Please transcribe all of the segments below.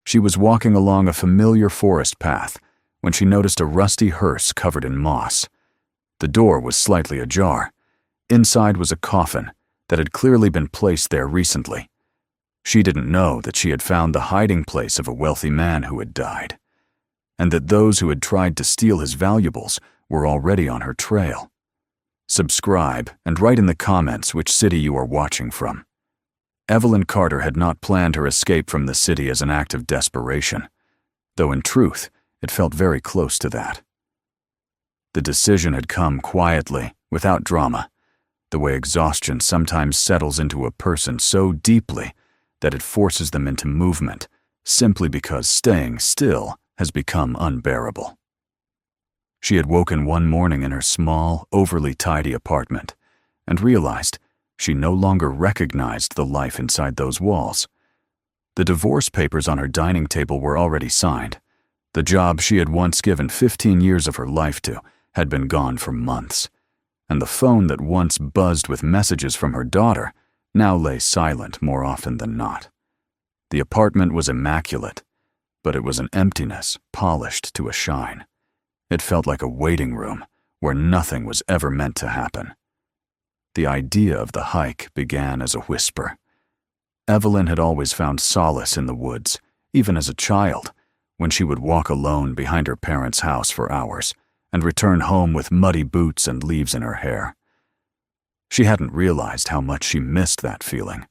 She was walking along a familiar forest path when she noticed a rusty hearse covered in moss. The door was slightly ajar. Inside was a coffin that had clearly been placed there recently. She didn't know that she had found the hiding place of a wealthy man who had died, and that those who had tried to steal his valuables were already on her trail. Subscribe and write in the comments which city you are watching from. Evelyn Carter had not planned her escape from the city as an act of desperation, though in truth, it felt very close to that. The decision had come quietly, without drama, the way exhaustion sometimes settles into a person so deeply that it forces them into movement simply because staying still has become unbearable. She had woken one morning in her small, overly tidy apartment and realized she no longer recognized the life inside those walls. The divorce papers on her dining table were already signed. The job she had once given 15 years of her life to had been gone for months, and the phone that once buzzed with messages from her daughter now lay silent more often than not. The apartment was immaculate, but it was an emptiness polished to a shine. It felt like a waiting room where nothing was ever meant to happen. The idea of the hike began as a whisper. Evelyn had always found solace in the woods, even as a child, when she would walk alone behind her parents' house for hours and return home with muddy boots and leaves in her hair. She hadn't realized how much she missed that feeling,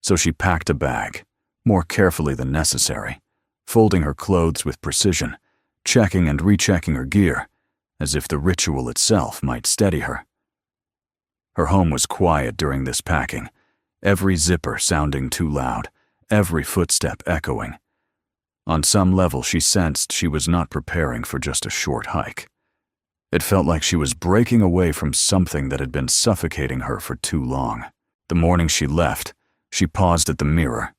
so she packed a bag, more carefully than necessary, folding her clothes with precision, checking and rechecking her gear, as if the ritual itself might steady her. Her home was quiet during this packing, every zipper sounding too loud, every footstep echoing. On some level, she sensed she was not preparing for just a short hike. It felt like she was breaking away from something that had been suffocating her for too long. The morning she left, she paused at the mirror.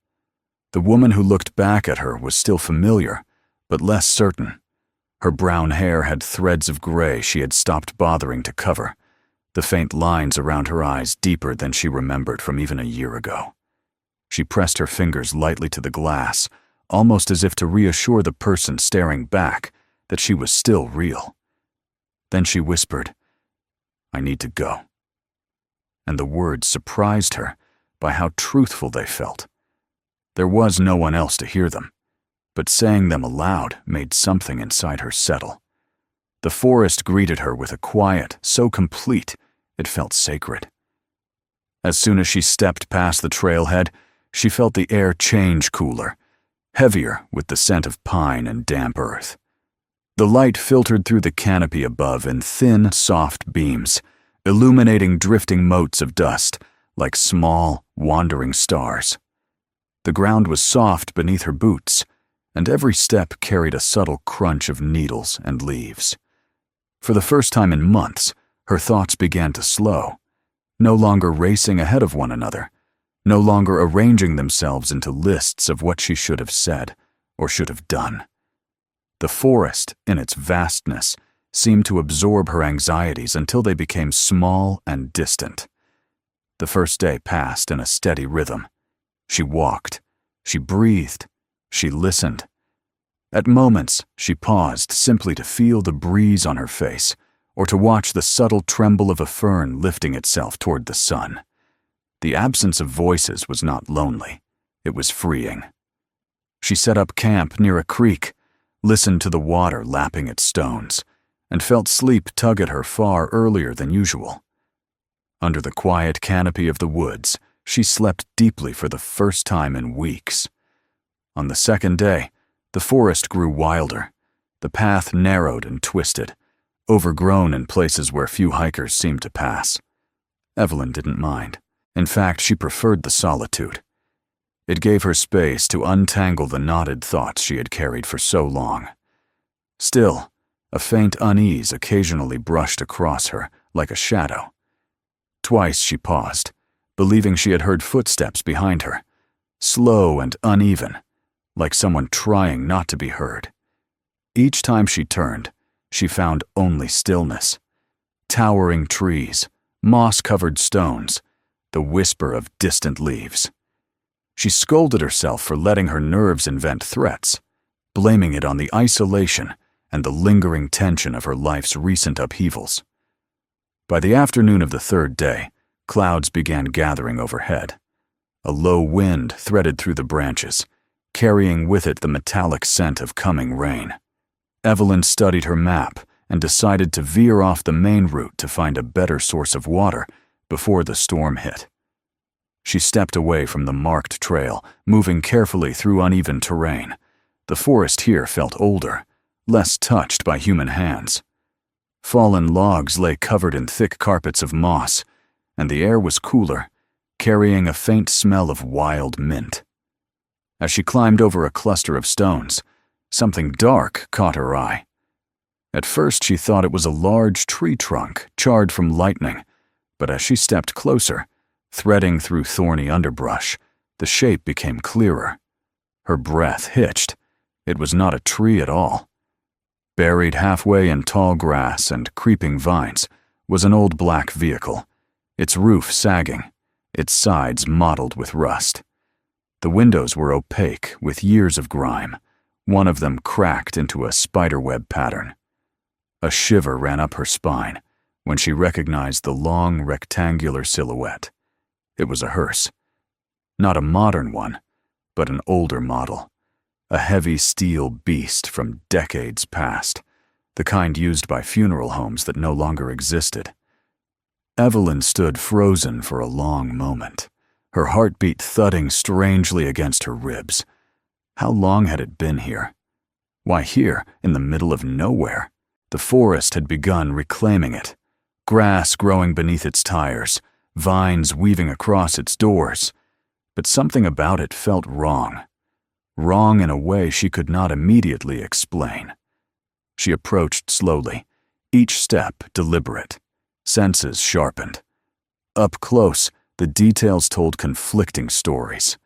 The woman who looked back at her was still familiar, but less certain. Her brown hair had threads of gray she had stopped bothering to cover, the faint lines around her eyes deeper than she remembered from even a year ago. She pressed her fingers lightly to the glass, almost as if to reassure the person staring back that she was still real. Then she whispered, "I need to go." And the words surprised her by how truthful they felt. There was no one else to hear them, but saying them aloud made something inside her settle. The forest greeted her with a quiet so complete it felt sacred. As soon as she stepped past the trailhead, she felt the air change cooler, heavier with the scent of pine and damp earth. The light filtered through the canopy above in thin, soft beams, illuminating drifting motes of dust like small, wandering stars. The ground was soft beneath her boots, and every step carried a subtle crunch of needles and leaves. For the first time in months, her thoughts began to slow, no longer racing ahead of one another, no longer arranging themselves into lists of what she should have said or should have done. The forest, in its vastness, seemed to absorb her anxieties until they became small and distant. The first day passed in a steady rhythm. She walked, she breathed, she listened. At moments, she paused simply to feel the breeze on her face or to watch the subtle tremble of a fern lifting itself toward the sun. The absence of voices was not lonely. It was freeing. She set up camp near a creek, listened to the water lapping at stones, and felt sleep tug at her far earlier than usual. Under the quiet canopy of the woods, she slept deeply for the first time in weeks. On the second day, the forest grew wilder. The path narrowed and twisted, overgrown in places where few hikers seemed to pass. Evelyn didn't mind. In fact, she preferred the solitude. It gave her space to untangle the knotted thoughts she had carried for so long. Still, a faint unease occasionally brushed across her like a shadow. Twice she paused, believing she had heard footsteps behind her, slow and uneven, like someone trying not to be heard. Each time she turned, she found only stillness. Towering trees, moss-covered stones, the whisper of distant leaves. She scolded herself for letting her nerves invent threats, blaming it on the isolation and the lingering tension of her life's recent upheavals. By the afternoon of the third day, clouds began gathering overhead. A low wind threaded through the branches, carrying with it the metallic scent of coming rain. Evelyn studied her map and decided to veer off the main route to find a better source of water before the storm hit. She stepped away from the marked trail, moving carefully through uneven terrain. The forest here felt older, less touched by human hands. Fallen logs lay covered in thick carpets of moss, and the air was cooler, carrying a faint smell of wild mint. As she climbed over a cluster of stones, something dark caught her eye. At first she thought it was a large tree trunk charred from lightning, but as she stepped closer, threading through thorny underbrush, the shape became clearer. Her breath hitched. It was not a tree at all. Buried halfway in tall grass and creeping vines was an old black vehicle, its roof sagging, its sides mottled with rust. The windows were opaque with years of grime, one of them cracked into a spiderweb pattern. A shiver ran up her spine when she recognized the long, rectangular silhouette. It was a hearse. Not a modern one, but an older model. A heavy steel beast from decades past, the kind used by funeral homes that no longer existed. Evelyn stood frozen for a long moment, her heartbeat thudding strangely against her ribs. How long had it been here? Why here, in the middle of nowhere? The forest had begun reclaiming it, grass growing beneath its tires, vines weaving across its doors. But something about it felt wrong. Wrong in a way she could not immediately explain. She approached slowly, each step deliberate, senses sharpened. Up close, the details told conflicting stories.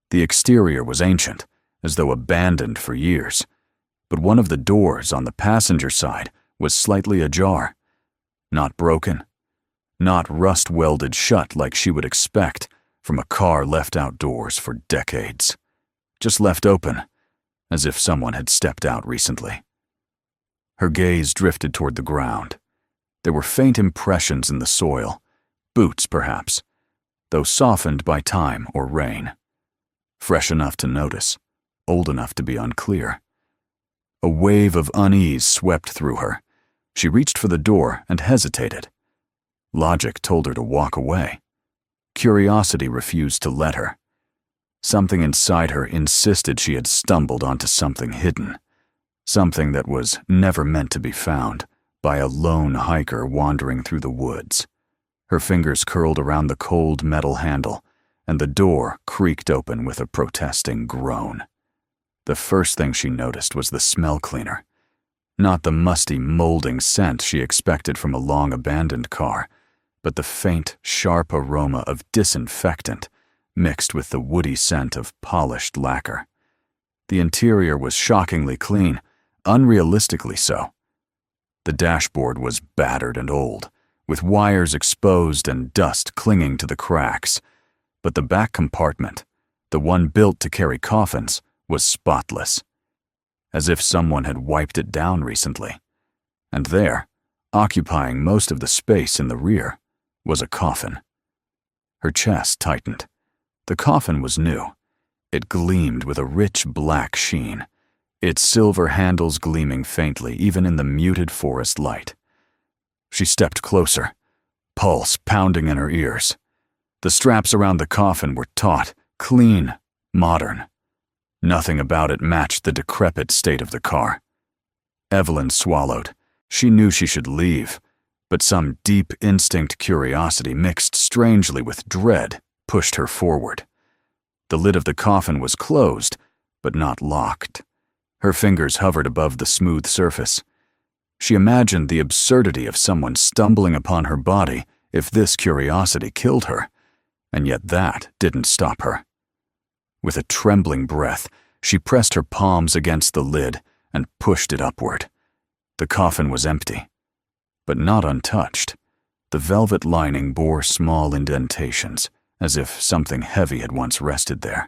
The exterior was ancient, as though abandoned for years, but one of the doors on the passenger side was slightly ajar. Not broken, not rust-welded shut like she would expect from a car left outdoors for decades. Just left open, as if someone had stepped out recently. Her gaze drifted toward the ground. There were faint impressions in the soil, boots perhaps, though softened by time or rain. Fresh enough to notice, old enough to be unclear. A wave of unease swept through her. She reached for the door and hesitated. Logic told her to walk away. Curiosity refused to let her. Something inside her insisted she had stumbled onto something hidden, something that was never meant to be found by a lone hiker wandering through the woods. Her fingers curled around the cold metal handle, and the door creaked open with a protesting groan. The first thing she noticed was the smell cleaner. Not the musty, molding scent she expected from a long-abandoned car, but the faint, sharp aroma of disinfectant mixed with the woody scent of polished lacquer. The interior was shockingly clean, unrealistically so. The dashboard was battered and old, with wires exposed and dust clinging to the cracks, but the back compartment, the one built to carry coffins, was spotless, as if someone had wiped it down recently. And there, occupying most of the space in the rear, was a coffin. Her chest tightened. The coffin was new. It gleamed with a rich black sheen, its silver handles gleaming faintly even in the muted forest light. She stepped closer, pulse pounding in her ears. The straps around the coffin were taut, clean, modern. Nothing about it matched the decrepit state of the car. Evelyn swallowed. She knew she should leave, but some deep instinct curiosity mixed strangely with dread pushed her forward. The lid of the coffin was closed, but not locked. Her fingers hovered above the smooth surface. She imagined the absurdity of someone stumbling upon her body if this curiosity killed her, and yet that didn't stop her. With a trembling breath, she pressed her palms against the lid and pushed it upward. The coffin was empty, but not untouched. The velvet lining bore small indentations, as if something heavy had once rested there.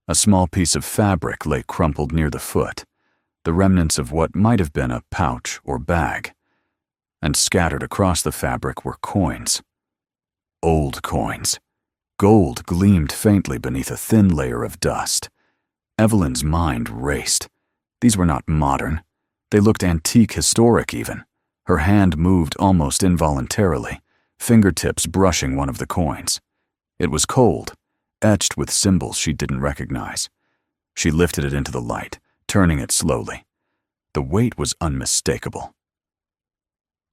A small piece of fabric lay crumpled near the foot, the remnants of what might have been a pouch or bag. And scattered across the fabric were coins. Old coins. Gold gleamed faintly beneath a thin layer of dust. Evelyn's mind raced. These were not modern. They looked antique, historic even. Her hand moved almost involuntarily, fingertips brushing one of the coins. It was cold, etched with symbols she didn't recognize. She lifted it into the light, turning it slowly. The weight was unmistakable.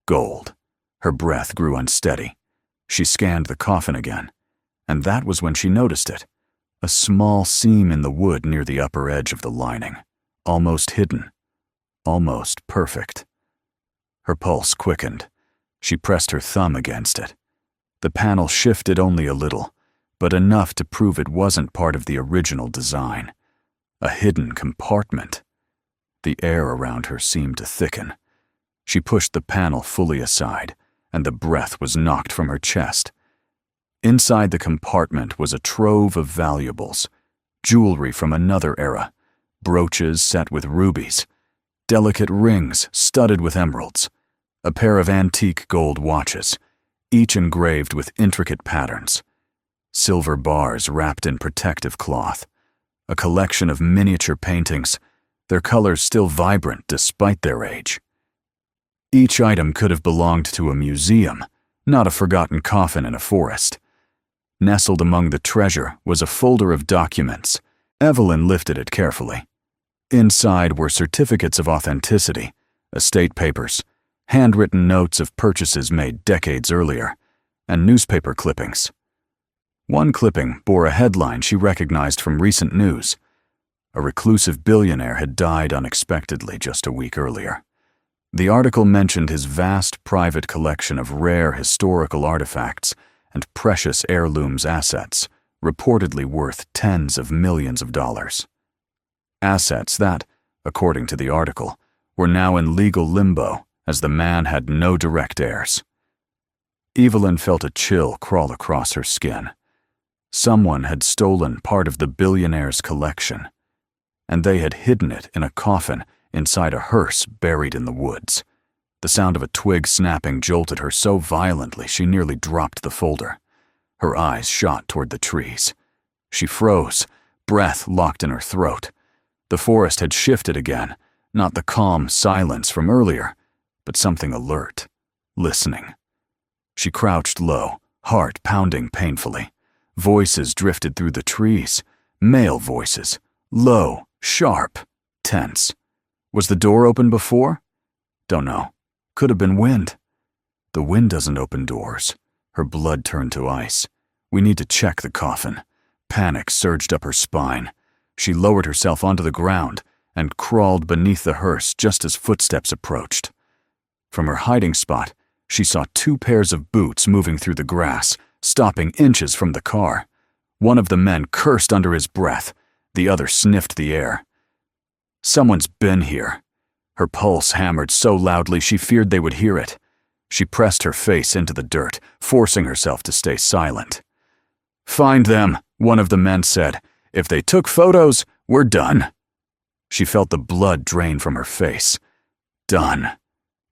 Gold. Her breath grew unsteady. She scanned the coffin again, and that was when she noticed it. A small seam in the wood near the upper edge of the lining, almost hidden, almost perfect. Her pulse quickened. She pressed her thumb against it. The panel shifted only a little, but enough to prove it wasn't part of the original design. A hidden compartment. The air around her seemed to thicken. She pushed the panel fully aside, and the breath was knocked from her chest. Inside the compartment was a trove of valuables, jewelry from another era, brooches set with rubies, delicate rings studded with emeralds, a pair of antique gold watches, each engraved with intricate patterns, silver bars wrapped in protective cloth, a collection of miniature paintings, their colors still vibrant despite their age. Each item could have belonged to a museum, not a forgotten coffin in a forest. Nestled among the treasure was a folder of documents. Evelyn lifted it carefully. Inside were certificates of authenticity, estate papers, handwritten notes of purchases made decades earlier, and newspaper clippings. One clipping bore a headline she recognized from recent news. A reclusive billionaire had died unexpectedly just a week earlier. The article mentioned his vast private collection of rare historical artifacts and precious heirlooms assets, reportedly worth tens of millions of dollars. Assets that, according to the article, were now in legal limbo as the man had no direct heirs. Evelyn felt a chill crawl across her skin. Someone had stolen part of the billionaire's collection, and they had hidden it in a coffin inside a hearse buried in the woods. The sound of a twig snapping jolted her so violently she nearly dropped the folder. Her eyes shot toward the trees. She froze, breath locked in her throat. The forest had shifted again, not the calm silence from earlier, but something alert, listening. She crouched low, heart pounding painfully. Voices drifted through the trees, male voices, low, sharp, tense. Was the door open before? Don't know. Could have been wind. The wind doesn't open doors. Her blood turned to ice. We need to check the coffin. Panic surged up her spine. She lowered herself onto the ground and crawled beneath the hearse just as footsteps approached. From her hiding spot, she saw 2 pairs of boots moving through the grass, stopping inches from the car. One of the men cursed under his breath. The other sniffed the air. Someone's been here. Her pulse hammered so loudly she feared they would hear it. She pressed her face into the dirt, forcing herself to stay silent. "Find them," one of the men said. "If they took photos, we're done." She felt the blood drain from her face. Done.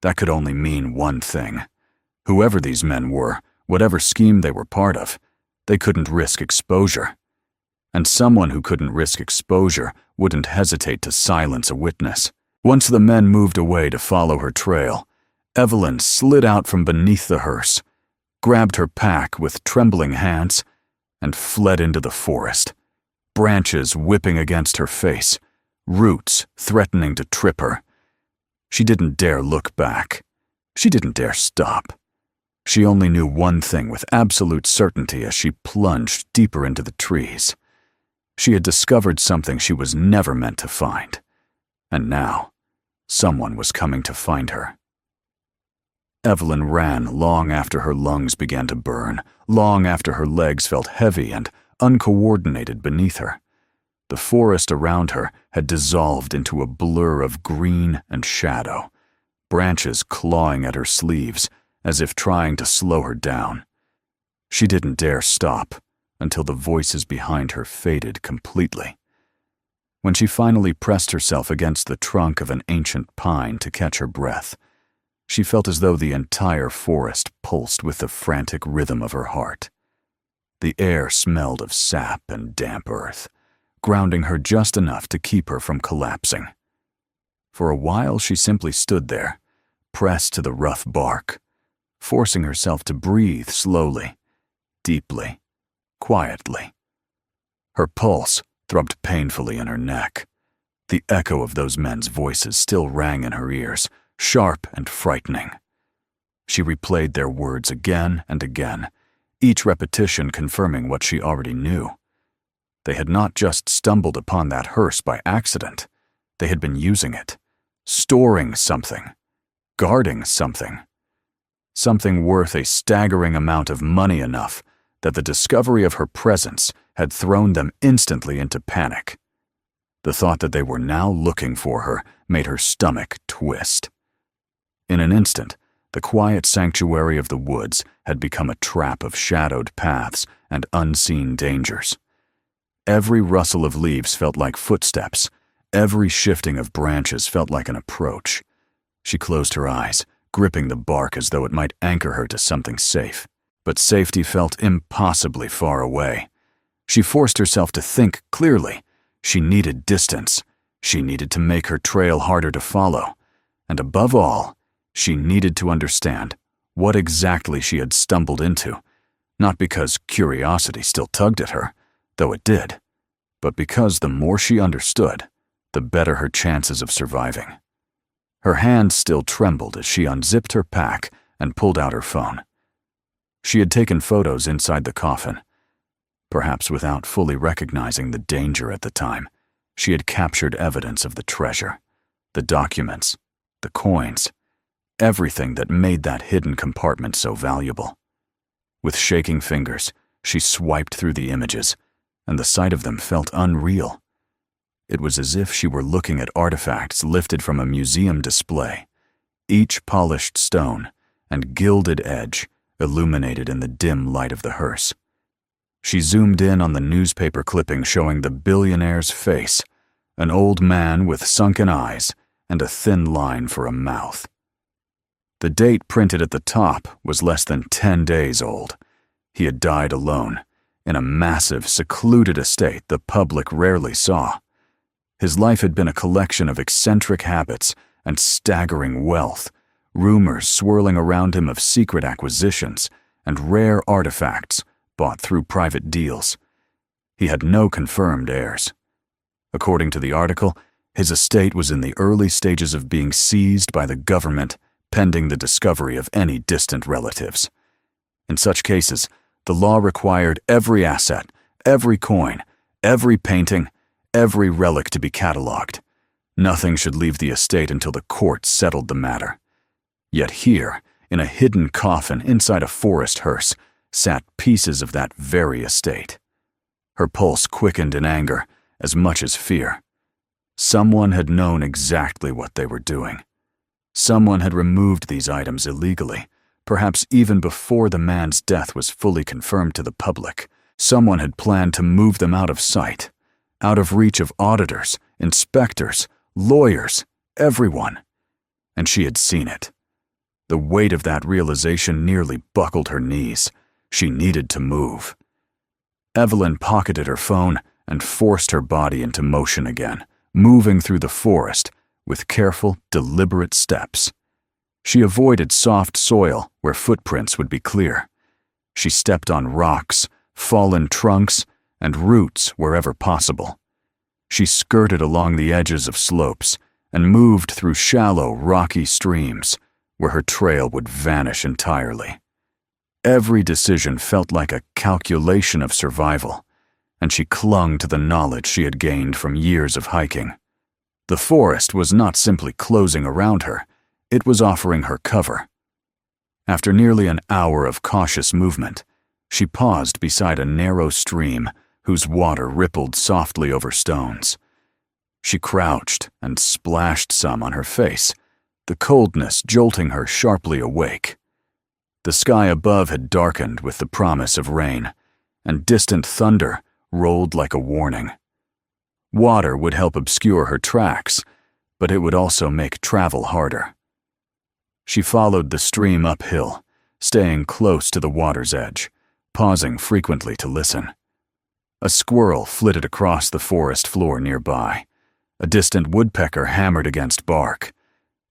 That could only mean one thing. Whoever these men were, whatever scheme they were part of, they couldn't risk exposure. And someone who couldn't risk exposure wouldn't hesitate to silence a witness. Once the men moved away to follow her trail, Evelyn slid out from beneath the hearse, grabbed her pack with trembling hands, and fled into the forest, branches whipping against her face, roots threatening to trip her. She didn't dare look back. She didn't dare stop. She only knew one thing with absolute certainty as she plunged deeper into the trees. She had discovered something she was never meant to find. And now, someone was coming to find her. Evelyn ran long after her lungs began to burn, long after her legs felt heavy and uncoordinated beneath her. The forest around her had dissolved into a blur of green and shadow, branches clawing at her sleeves as if trying to slow her down. She didn't dare stop, until the voices behind her faded completely. When she finally pressed herself against the trunk of an ancient pine to catch her breath, she felt as though the entire forest pulsed with the frantic rhythm of her heart. The air smelled of sap and damp earth, grounding her just enough to keep her from collapsing. For a while she simply stood there, pressed to the rough bark, forcing herself to breathe slowly, deeply, quietly. Her pulse throbbed painfully in her neck. The echo of those men's voices still rang in her ears, sharp and frightening. She replayed their words again and again, each repetition confirming what she already knew. They had not just stumbled upon that hearse by accident. They had been using it, storing something, guarding something. Something worth a staggering amount of money enough that the discovery of her presence had thrown them instantly into panic. The thought that they were now looking for her made her stomach twist. In an instant, the quiet sanctuary of the woods had become a trap of shadowed paths and unseen dangers. Every rustle of leaves felt like footsteps. Every shifting of branches felt like an approach. She closed her eyes, gripping the bark as though it might anchor her to something safe. But safety felt impossibly far away. She forced herself to think clearly. She needed distance. She needed to make her trail harder to follow. And above all, she needed to understand what exactly she had stumbled into, not because curiosity still tugged at her, though it did, but because the more she understood, the better her chances of surviving. Her hand still trembled as she unzipped her pack and pulled out her phone. She had taken photos inside the coffin. Perhaps without fully recognizing the danger at the time, she had captured evidence of the treasure, the documents, the coins, everything that made that hidden compartment so valuable. With shaking fingers, she swiped through the images, and the sight of them felt unreal. It was as if she were looking at artifacts lifted from a museum display, each polished stone and gilded edge illuminated in the dim light of the hearse. She zoomed in on the newspaper clipping showing the billionaire's face, an old man with sunken eyes and a thin line for a mouth. The date printed at the top was less than 10 days old. He had died alone, in a massive, secluded estate the public rarely saw. His life had been a collection of eccentric habits and staggering wealth, rumors swirling around him of secret acquisitions and rare artifacts bought through private deals. He had no confirmed heirs. According to the article, his estate was in the early stages of being seized by the government pending the discovery of any distant relatives. In such cases, the law required every asset, every coin, every painting, every relic to be catalogued. Nothing should leave the estate until the court settled the matter. Yet here, in a hidden coffin inside a forest hearse, sat pieces of that very estate. Her pulse quickened in anger as much as fear. Someone had known exactly what they were doing. Someone had removed these items illegally, perhaps even before the man's death was fully confirmed to the public. Someone had planned to move them out of sight, out of reach of auditors, inspectors, lawyers, everyone. And she had seen it. The weight of that realization nearly buckled her knees. She needed to move. Evelyn pocketed her phone and forced her body into motion again, moving through the forest with careful, deliberate steps. She avoided soft soil where footprints would be clear. She stepped on rocks, fallen trunks, and roots wherever possible. She skirted along the edges of slopes and moved through shallow, rocky streams where her trail would vanish entirely. Every decision felt like a calculation of survival, and she clung to the knowledge she had gained from years of hiking. The forest was not simply closing around her, it was offering her cover. After nearly an hour of cautious movement, she paused beside a narrow stream whose water rippled softly over stones. She crouched and splashed some on her face, the coldness jolting her sharply awake. The sky above had darkened with the promise of rain, and distant thunder rolled like a warning. Water would help obscure her tracks, but it would also make travel harder. She followed the stream uphill, staying close to the water's edge, pausing frequently to listen. A squirrel flitted across the forest floor nearby. A distant woodpecker hammered against bark.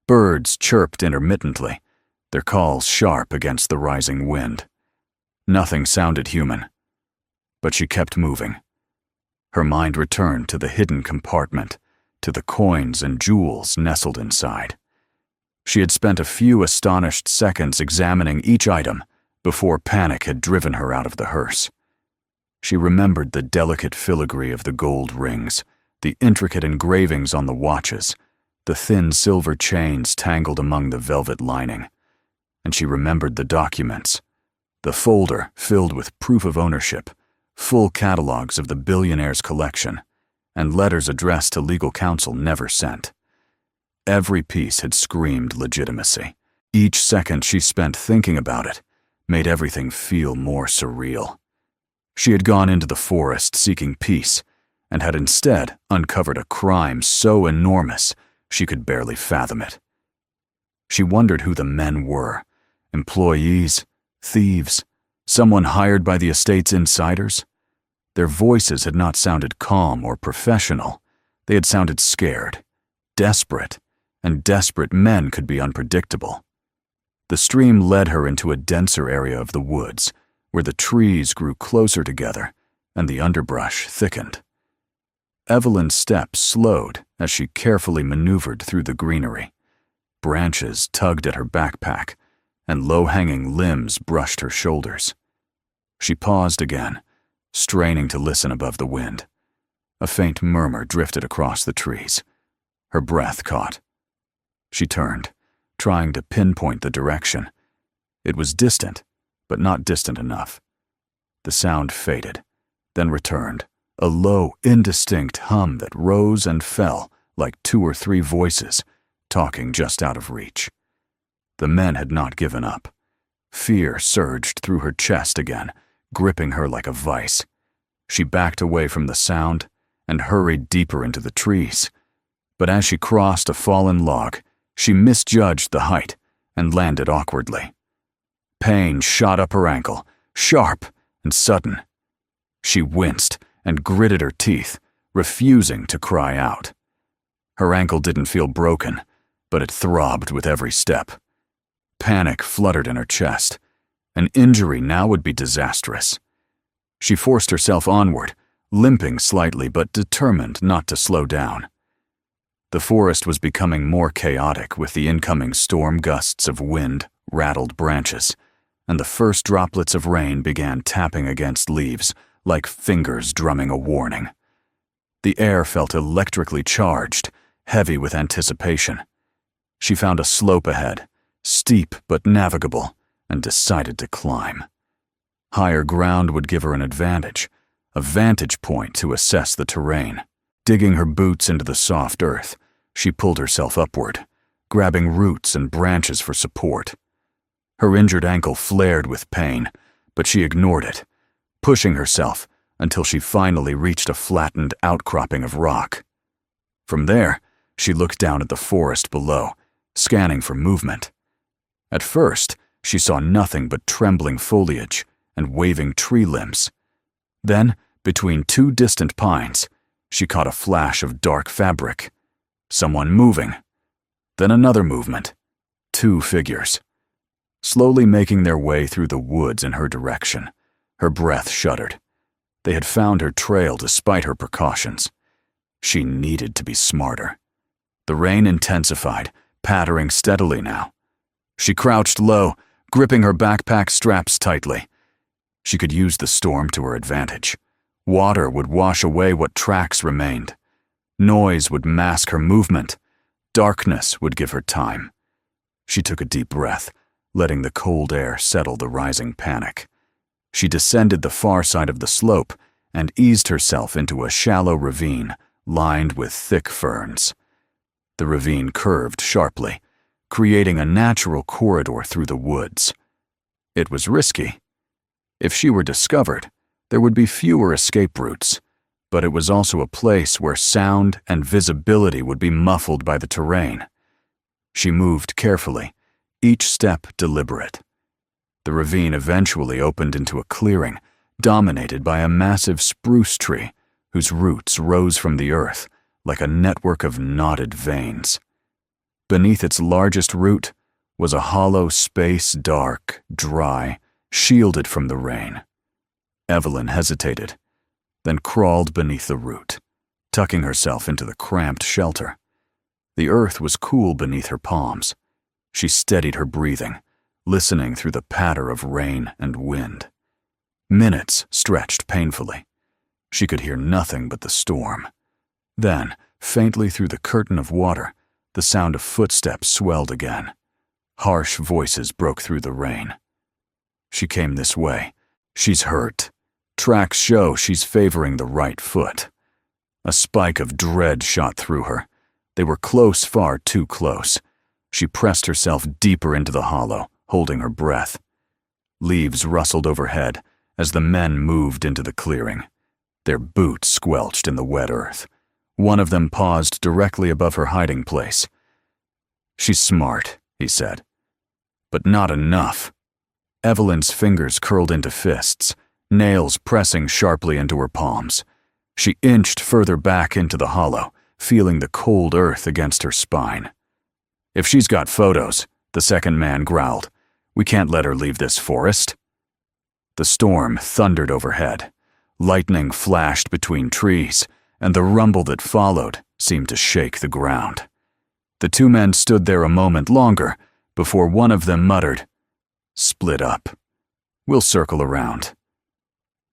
Birds chirped intermittently, their calls sharp against the rising wind. Nothing sounded human, but she kept moving. Her mind returned to the hidden compartment, to the coins and jewels nestled inside. She had spent a few astonished seconds examining each item before panic had driven her out of the hearse. She remembered the delicate filigree of the gold rings, the intricate engravings on the watches, the thin silver chains tangled among the velvet lining. And she remembered the documents, the folder filled with proof of ownership, full catalogs of the billionaire's collection, and letters addressed to legal counsel never sent. Every piece had screamed legitimacy. Each second she spent thinking about it made everything feel more surreal. She had gone into the forest seeking peace, and had instead uncovered a crime so enormous she could barely fathom it. She wondered who the men were: employees, thieves, someone hired by the estate's insiders. Their voices had not sounded calm or professional. They had sounded scared, desperate, and desperate men could be unpredictable. The stream led her into a denser area of the woods, where the trees grew closer together and the underbrush thickened. Evelyn's steps slowed as she carefully maneuvered through the greenery. Branches tugged at her backpack, and low-hanging limbs brushed her shoulders. She paused again, straining to listen above the wind. A faint murmur drifted across the trees. Her breath caught. She turned, trying to pinpoint the direction. It was distant, but not distant enough. The sound faded, then returned, a low, indistinct hum that rose and fell like 2 or 3 voices, talking just out of reach. The men had not given up. Fear surged through her chest again, gripping her like a vice. She backed away from the sound and hurried deeper into the trees. But as she crossed a fallen log, she misjudged the height and landed awkwardly. Pain shot up her ankle, sharp and sudden. She winced and gritted her teeth, refusing to cry out. Her ankle didn't feel broken, but it throbbed with every step. Panic fluttered in her chest. An injury now would be disastrous. She forced herself onward, limping slightly but determined not to slow down. The forest was becoming more chaotic with the incoming storm gusts of wind, rattled branches, and the first droplets of rain began tapping against leaves like fingers drumming a warning. The air felt electrically charged, heavy with anticipation. She found a slope ahead, steep but navigable, and decided to climb. Higher ground would give her an advantage, a vantage point to assess the terrain. Digging her boots into the soft earth, she pulled herself upward, grabbing roots and branches for support. Her injured ankle flared with pain, but she ignored it, pushing herself until she finally reached a flattened outcropping of rock. From there, she looked down at the forest below, scanning for movement. At first, she saw nothing but trembling foliage and waving tree limbs. Then, between 2 distant pines, she caught a flash of dark fabric. Someone moving. Then another movement. 2 figures. Slowly making their way through the woods in her direction. Her breath shuddered. They had found her trail despite her precautions. She needed to be smarter. The rain intensified, pattering steadily now. She crouched low, gripping her backpack straps tightly. She could use the storm to her advantage. Water would wash away what tracks remained. Noise would mask her movement. Darkness would give her time. She took a deep breath, letting the cold air settle the rising panic. She descended the far side of the slope and eased herself into a shallow ravine lined with thick ferns. The ravine curved sharply, creating a natural corridor through the woods. It was risky. If she were discovered, There would be fewer escape routes, but it was also a place where sound and visibility would be muffled by the terrain. She moved carefully, each step deliberate. The ravine eventually opened into a clearing dominated by a massive spruce tree whose roots rose from the earth like a network of knotted veins. Beneath its largest root was a hollow space, dark, dry, shielded from the rain. Evelyn hesitated, then crawled beneath the root, tucking herself into the cramped shelter. The earth was cool beneath her palms. She steadied her breathing, listening through the patter of rain and wind. Minutes stretched painfully. She could hear nothing but the storm. Then, faintly through the curtain of water, the sound of footsteps swelled again. Harsh voices broke through the rain. She came this way. She's hurt. Tracks show she's favoring the right foot. A spike of dread shot through her. They were close, far too close. She pressed herself deeper into the hollow, holding her breath. Leaves rustled overhead as the men moved into the clearing. Their boots squelched in the wet earth. One of them paused directly above her hiding place. "She's smart," he said. "But not enough." Evelyn's fingers curled into fists, nails pressing sharply into her palms. She inched further back into the hollow, feeling the cold earth against her spine. "If she's got photos," the second man growled, "we can't let her leave this forest." The storm thundered overhead. Lightning flashed between trees, and the rumble that followed seemed to shake the ground. The two men stood there a moment longer before one of them muttered, "Split up. We'll circle around."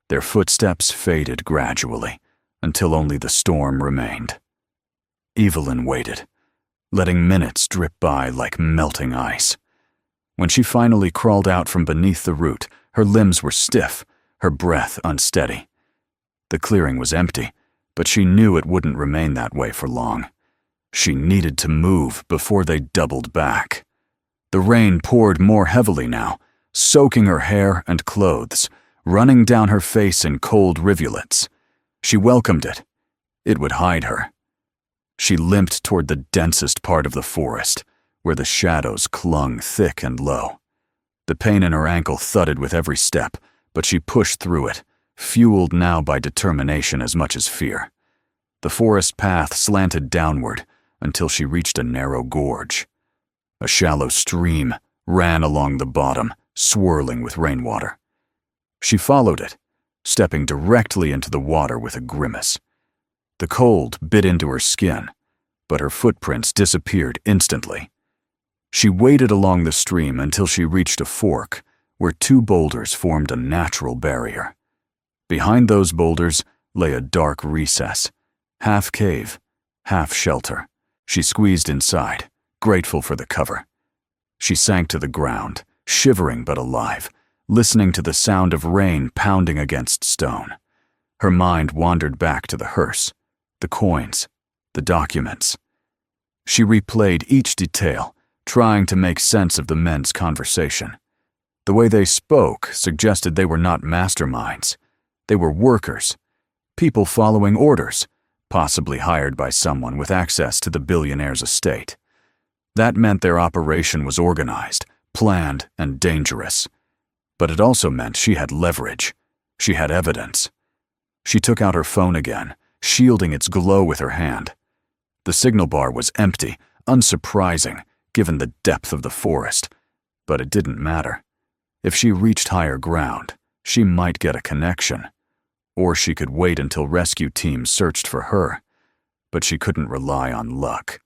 Their footsteps faded gradually until only the storm remained. Evelyn waited, letting minutes drip by like melting ice. When she finally crawled out from beneath the root, her limbs were stiff, her breath unsteady. The clearing was empty, but she knew it wouldn't remain that way for long. She needed to move before they doubled back. The rain poured more heavily now, soaking her hair and clothes, running down her face in cold rivulets. She welcomed it. It would hide her. She limped toward the densest part of the forest, where the shadows clung thick and low. The pain in her ankle thudded with every step, but she pushed through it, fueled now by determination as much as fear. The forest path slanted downward until she reached a narrow gorge. A shallow stream ran along the bottom, swirling with rainwater. She followed it, stepping directly into the water with a grimace. The cold bit into her skin, but her footprints disappeared instantly. She waded along the stream until she reached a fork where two boulders formed a natural barrier. Behind those boulders lay a dark recess, half cave, half shelter. She squeezed inside, grateful for the cover. She sank to the ground, shivering but alive, listening to the sound of rain pounding against stone. Her mind wandered back to the hearse, the coins, the documents. She replayed each detail, trying to make sense of the men's conversation. The way they spoke suggested they were not masterminds. They were workers, people following orders, possibly hired by someone with access to the billionaire's estate. That meant their operation was organized, planned, and dangerous. But it also meant she had leverage. She had evidence. She took out her phone again, shielding its glow with her hand. The signal bar was empty, unsurprising, given the depth of the forest. But it didn't matter. If she reached higher ground, she might get a connection. Or she could wait until rescue teams searched for her. But she couldn't rely on luck.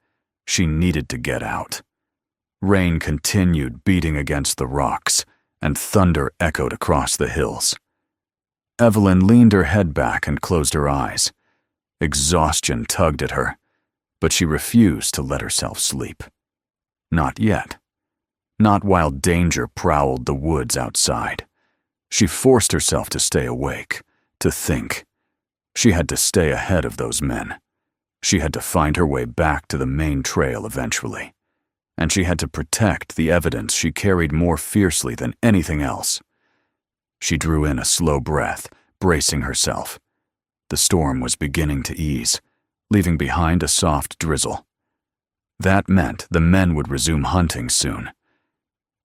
She needed to get out. Rain continued beating against the rocks, and thunder echoed across the hills. Evelyn leaned her head back and closed her eyes. Exhaustion tugged at her, but she refused to let herself sleep. Not yet. Not while danger prowled the woods outside. She forced herself to stay awake, to think. She had to stay ahead of those men. She had to find her way back to the main trail eventually. And she had to protect the evidence she carried more fiercely than anything else. She drew in a slow breath, bracing herself. The storm was beginning to ease, leaving behind a soft drizzle. That meant the men would resume hunting soon.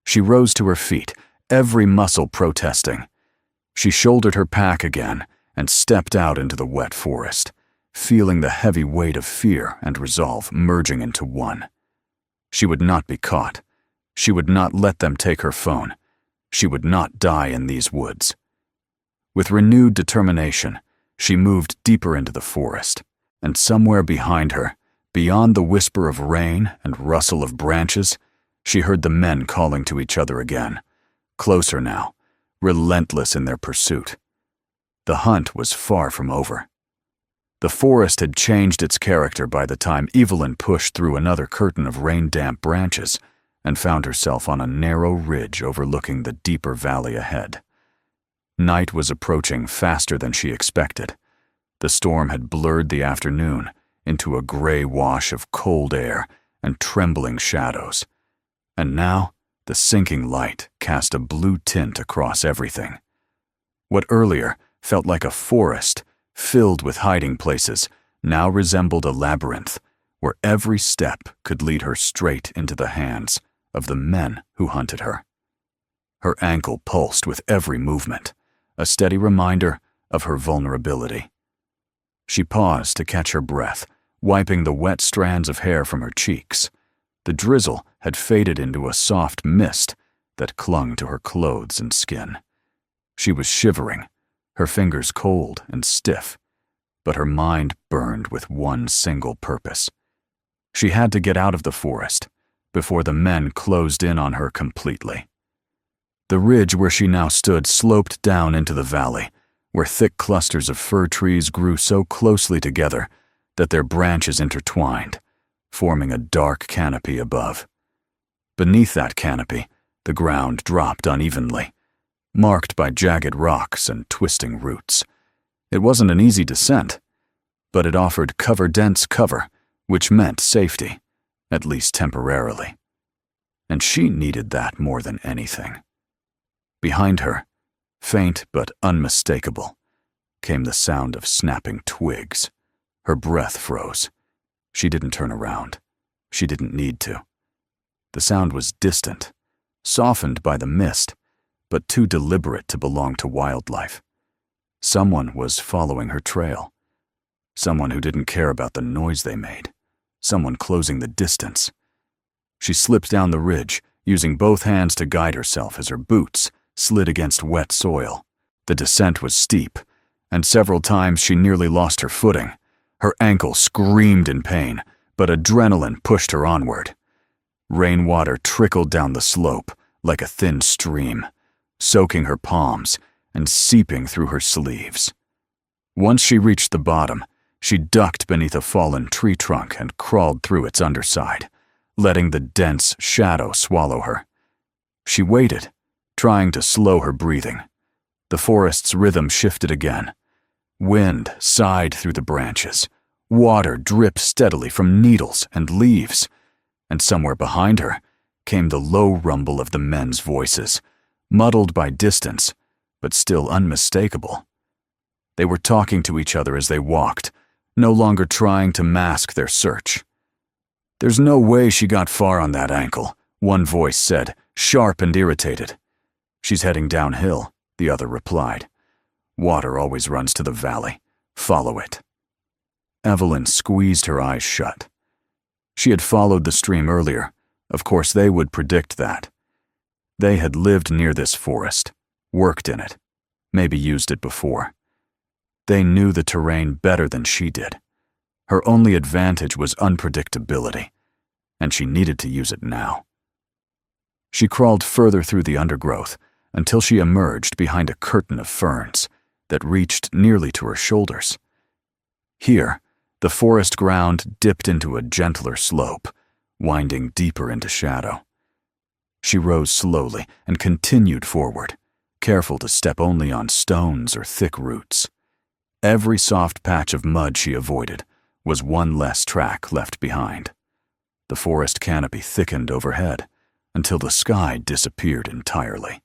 She rose to her feet, every muscle protesting. She shouldered her pack again and stepped out into the wet forest, feeling the heavy weight of fear and resolve merging into one. She would not be caught. She would not let them take her phone. She would not die in these woods. With renewed determination, she moved deeper into the forest, and somewhere behind her, beyond the whisper of rain and rustle of branches, she heard the men calling to each other again, closer now, relentless in their pursuit. The hunt was far from over. The forest had changed its character by the time Evelyn pushed through another curtain of rain-damp branches and found herself on a narrow ridge overlooking the deeper valley ahead. Night was approaching faster than she expected. The storm had blurred the afternoon into a gray wash of cold air and trembling shadows, and now the sinking light cast a blue tint across everything. What earlier felt like a forest filled with hiding places now resembled a labyrinth where every step could lead her straight into the hands of the men who hunted her. Her ankle pulsed with every movement, a steady reminder of her vulnerability. She paused to catch her breath, wiping the wet strands of hair from her cheeks. The drizzle had faded into a soft mist that clung to her clothes and skin. She was shivering, her fingers cold and stiff, but her mind burned with one single purpose. She had to get out of the forest before the men closed in on her completely. The ridge where she now stood sloped down into the valley, where thick clusters of fir trees grew so closely together that their branches intertwined, forming a dark canopy above. Beneath that canopy, the ground dropped unevenly, marked by jagged rocks and twisting roots. It wasn't an easy descent, but it offered dense cover, which meant safety, at least temporarily. And she needed that more than anything. Behind her, faint but unmistakable, came the sound of snapping twigs. Her breath froze. She didn't turn around. She didn't need to. The sound was distant, softened by the mist, but too deliberate to belong to wildlife. Someone was following her trail. Someone who didn't care about the noise they made. Someone closing the distance. She slipped down the ridge, using both hands to guide herself as her boots slid against wet soil. The descent was steep, and several times she nearly lost her footing. Her ankle screamed in pain, but adrenaline pushed her onward. Rainwater trickled down the slope like a thin stream, soaking her palms and seeping through her sleeves. Once she reached the bottom, she ducked beneath a fallen tree trunk and crawled through its underside, letting the dense shadow swallow her. She waited, trying to slow her breathing. The forest's rhythm shifted again. Wind sighed through the branches. Water dripped steadily from needles and leaves. And somewhere behind her came the low rumble of the men's voices, muddled by distance, but still unmistakable. They were talking to each other as they walked, no longer trying to mask their search. "There's no way she got far on that ankle," one voice said, sharp and irritated. "She's heading downhill," the other replied. "Water always runs to the valley. Follow it." Evelyn squeezed her eyes shut. She had followed the stream earlier. Of course they would predict that. They had lived near this forest, worked in it, maybe used it before. They knew the terrain better than she did. Her only advantage was unpredictability, and she needed to use it now. She crawled further through the undergrowth until she emerged behind a curtain of ferns that reached nearly to her shoulders. Here, the forest ground dipped into a gentler slope, winding deeper into shadow. She rose slowly and continued forward, careful to step only on stones or thick roots. Every soft patch of mud she avoided was one less track left behind. The forest canopy thickened overhead until the sky disappeared entirely.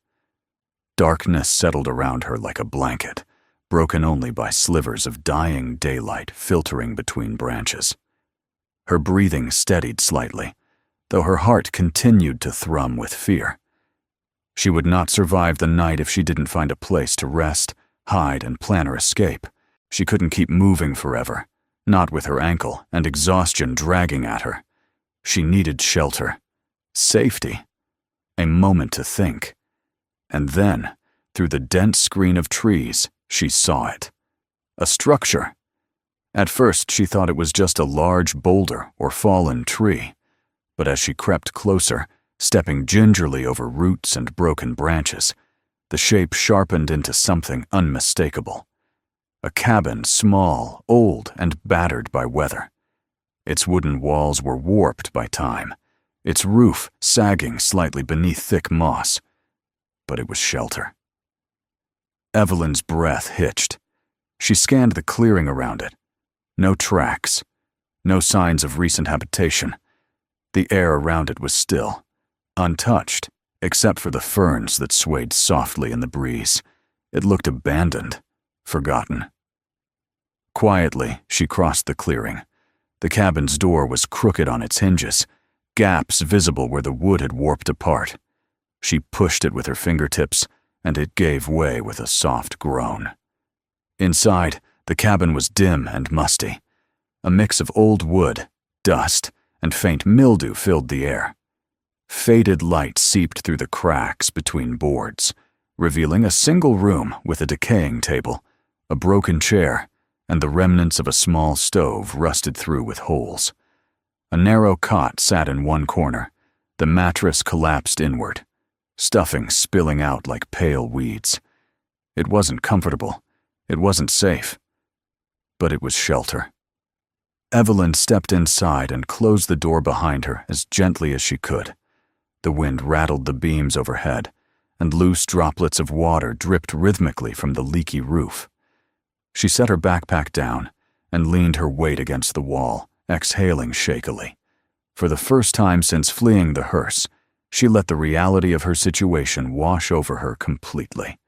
Darkness settled around her like a blanket, broken only by slivers of dying daylight filtering between branches. Her breathing steadied slightly, though her heart continued to thrum with fear. She would not survive the night if she didn't find a place to rest, hide, and plan her escape. She couldn't keep moving forever, not with her ankle and exhaustion dragging at her. She needed shelter, safety, a moment to think. And then, through the dense screen of trees, she saw it. A structure. At first, she thought it was just a large boulder or fallen tree, but as she crept closer, stepping gingerly over roots and broken branches, the shape sharpened into something unmistakable. A cabin, small, old, and battered by weather. Its wooden walls were warped by time, its roof sagging slightly beneath thick moss. But it was shelter. Evelyn's breath hitched. She scanned the clearing around it. No tracks, no signs of recent habitation. The air around it was still, untouched, except for the ferns that swayed softly in the breeze. It looked abandoned, forgotten. Quietly, she crossed the clearing. The cabin's door was crooked on its hinges, gaps visible where the wood had warped apart. She pushed it with her fingertips, and it gave way with a soft groan. Inside, the cabin was dim and musty. A mix of old wood, dust, and faint mildew filled the air. Faded light seeped through the cracks between boards, revealing a single room with a decaying table, a broken chair, and the remnants of a small stove rusted through with holes. A narrow cot sat in one corner, the mattress collapsed inward, stuffing spilling out like pale weeds. It wasn't comfortable, it wasn't safe, but it was shelter. Evelyn stepped inside and closed the door behind her as gently as she could. The wind rattled the beams overhead, and loose droplets of water dripped rhythmically from the leaky roof. She set her backpack down and leaned her weight against the wall, exhaling shakily. For the first time since fleeing the hearse, she let the reality of her situation wash over her completely.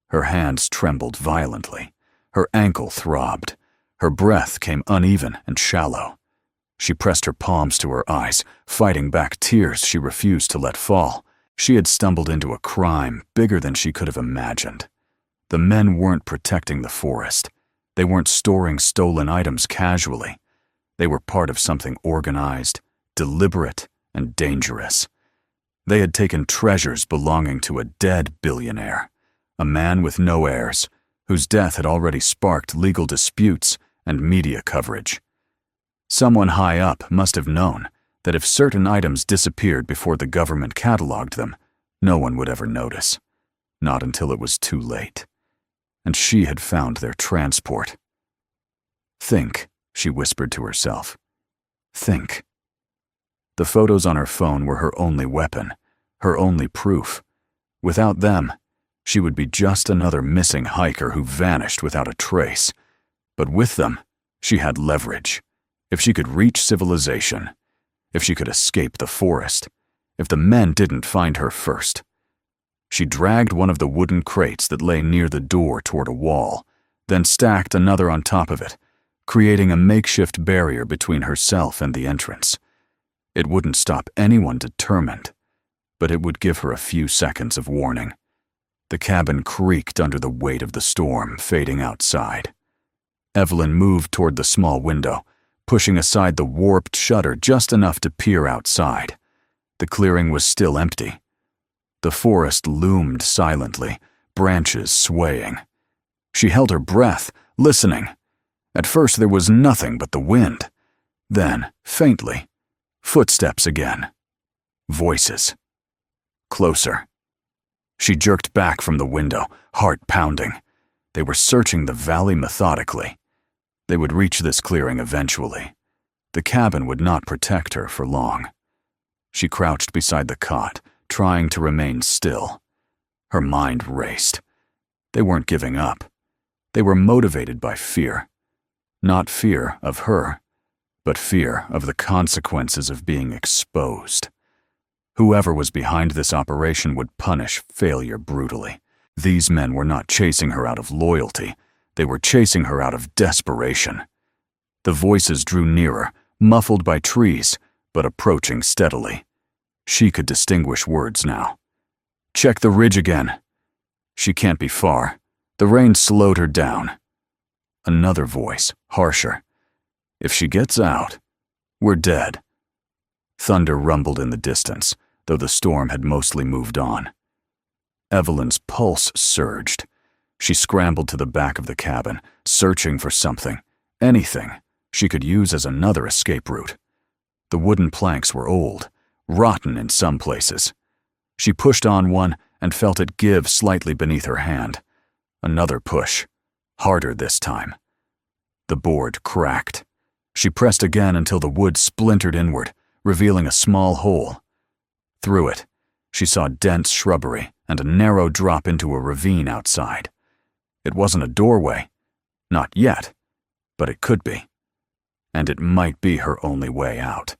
Her hands trembled violently. Her ankle throbbed. Her breath came uneven and shallow. She pressed her palms to her eyes, fighting back tears she refused to let fall. She had stumbled into a crime bigger than she could have imagined. The men weren't protecting the forest. They weren't storing stolen items casually. They were part of something organized, deliberate, and dangerous. They had taken treasures belonging to a dead billionaire, a man with no heirs, whose death had already sparked legal disputes and media coverage. Someone high up must have known that if certain items disappeared before the government cataloged them, no one would ever notice. Not until it was too late. And she had found their transport. "Think," she whispered to herself. "Think." The photos on her phone were her only weapon, her only proof. Without them, she would be just another missing hiker who vanished without a trace. But with them, she had leverage. If she could reach civilization, if she could escape the forest, if the men didn't find her first. She dragged one of the wooden crates that lay near the door toward a wall, then stacked another on top of it, creating a makeshift barrier between herself and the entrance. It wouldn't stop anyone determined, but it would give her a few seconds of warning. The cabin creaked under the weight of the storm fading outside. Evelyn moved toward the small window, pushing aside the warped shutter just enough to peer outside. The clearing was still empty. The forest loomed silently, branches swaying. She held her breath, listening. At first there was nothing but the wind. Then, faintly, footsteps again. Voices. Closer. She jerked back from the window, heart pounding. They were searching the valley methodically. They would reach this clearing eventually. The cabin would not protect her for long. She crouched beside the cot, trying to remain still. Her mind raced. They weren't giving up. They were motivated by fear. Not fear of her, but fear of the consequences of being exposed. Whoever was behind this operation would punish failure brutally. These men were not chasing her out of loyalty. They were chasing her out of desperation. The voices drew nearer, muffled by trees, but approaching steadily. She could distinguish words now. "Check the ridge again." "She can't be far." The rain slowed her down. Another voice, harsher. "If she gets out, we're dead." Thunder rumbled in the distance, though the storm had mostly moved on. Evelyn's pulse surged. She scrambled to the back of the cabin, searching for something, anything, she could use as another escape route. The wooden planks were old, rotten in some places. She pushed on one and felt it give slightly beneath her hand. Another push, harder this time. The board cracked. She pressed again until the wood splintered inward, revealing a small hole. Through it, she saw dense shrubbery and a narrow drop into a ravine outside. It wasn't a doorway, not yet, but it could be. And it might be her only way out.